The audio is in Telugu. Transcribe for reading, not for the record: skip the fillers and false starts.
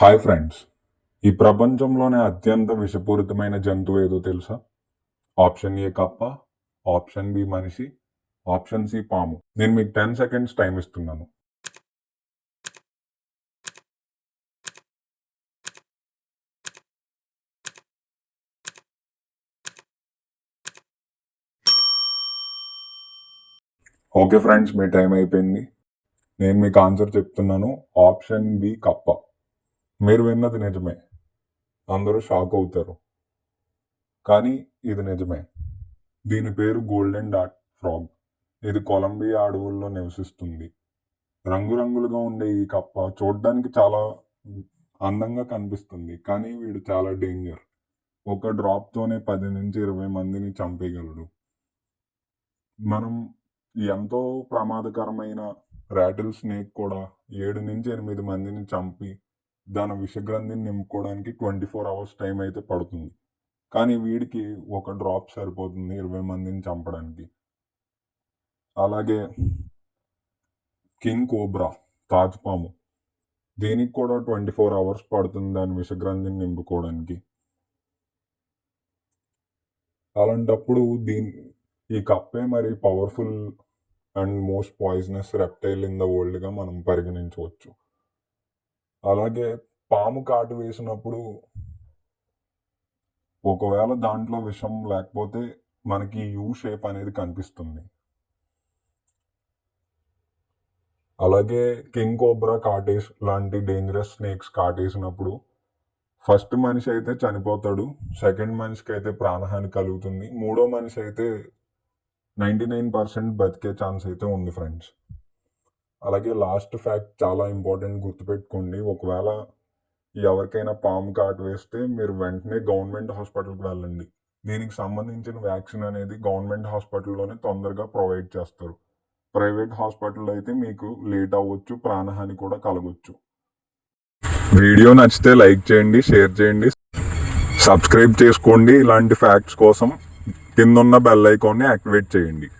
హాయ్ ఫ్రెండ్స్, ఈ ప్రపంచంలోనే అత్యంత విషపూరితమైన జంతువు ఏదో తెలుసా? ఆప్షన్ ఏ కప్ప, ఆప్షన్ బి మనిషి, ఆప్షన్ సి పాము. నేను మీకు 10 సెకండ్స్ టైం ఇస్తున్నాను. ఓకే ఫ్రెండ్స్, మీ టైం అయిపోయింది. నేను మీకు ఆన్సర్ చెప్తున్నాను. ఆప్షన్ బి కప్ప. మీరు విన్నది నిజమే. అందరూ షాక్ అవుతారు, కానీ ఇది నిజమే. దీని పేరు గోల్డెన్ డాట్ ఫ్రాగ్. ఇది కొలంబియా అడవుల్లో నివసిస్తుంది. రంగురంగులుగా ఉండే ఈ కప్ప చూడడానికి చాలా అందంగా కనిపిస్తుంది, కానీ వీడు చాలా డేంజర్. ఒక డ్రాప్తోనే 10 నుంచి 20 మందిని చంపేయగలడు. మనం ఎంతో ప్రమాదకరమైన రాటిల్ స్నేక్ కూడా 7 నుంచి 8 మందిని చంపి దాని విషగ్రంథిని నింపుకోవడానికి 24 అవర్స్ టైం అయితే పడుతుంది. కానీ వీడికి ఒక డ్రాప్ సరిపోతుంది 20 మందిని చంపడానికి. అలాగే కింగ్ కోబ్రా, తాజ్పాము, దీనికి కూడా 24 అవర్స్ పడుతుంది దాని విషగ్రంథిని నింపుకోవడానికి. అలాంటప్పుడు ఈ కప్పే మరి powerful and most poisonous reptile in the వరల్డ్గా మనం పరిగణించవచ్చు. అలాగే పాము కాటు వేసినప్పుడు ఒకవేళ దాంట్లో విషం లేకపోతే మనకి యూ షేప్ అనేది కనిపిస్తుంది. అలాగే కింగ్ కోబ్రా లాంటి డేంజరస్ స్నేక్స్ కాటేసినప్పుడు ఫస్ట్ మనిషి అయితే చనిపోతాడు, సెకండ్ మనిషికి అయితే ప్రాణహాని కలుగుతుంది, మూడో మనిషి అయితే 99% బతికే ఛాన్స్ అయితే ఉంది ఫ్రెండ్స్. అలాగే లాస్ట్ ఫ్యాక్ట్ చాలా ఇంపార్టెంట్, గుర్తుపెట్టుకోండి. ఒకవేళ ఎవరికైనా పాము కాటు వేస్తే మీరు వెంటనే గవర్నమెంట్ హాస్పిటల్కి వెళ్ళండి. దీనికి సంబంధించిన వ్యాక్సిన్ అనేది గవర్నమెంట్ హాస్పిటల్లోనే తొందరగా ప్రొవైడ్ చేస్తారు. ప్రైవేట్ హాస్పిటల్ అయితే మీకు లేట్ అవ్వచ్చు, ప్రాణహాని కూడా కలగవచ్చు. వీడియో నచ్చితే లైక్ చేయండి, షేర్ చేయండి, సబ్స్క్రైబ్ చేసుకోండి. ఇలాంటి ఫ్యాక్ట్స్ కోసం కింద ఉన్న బెల్ ఐకాన్ని యాక్టివేట్ చేయండి.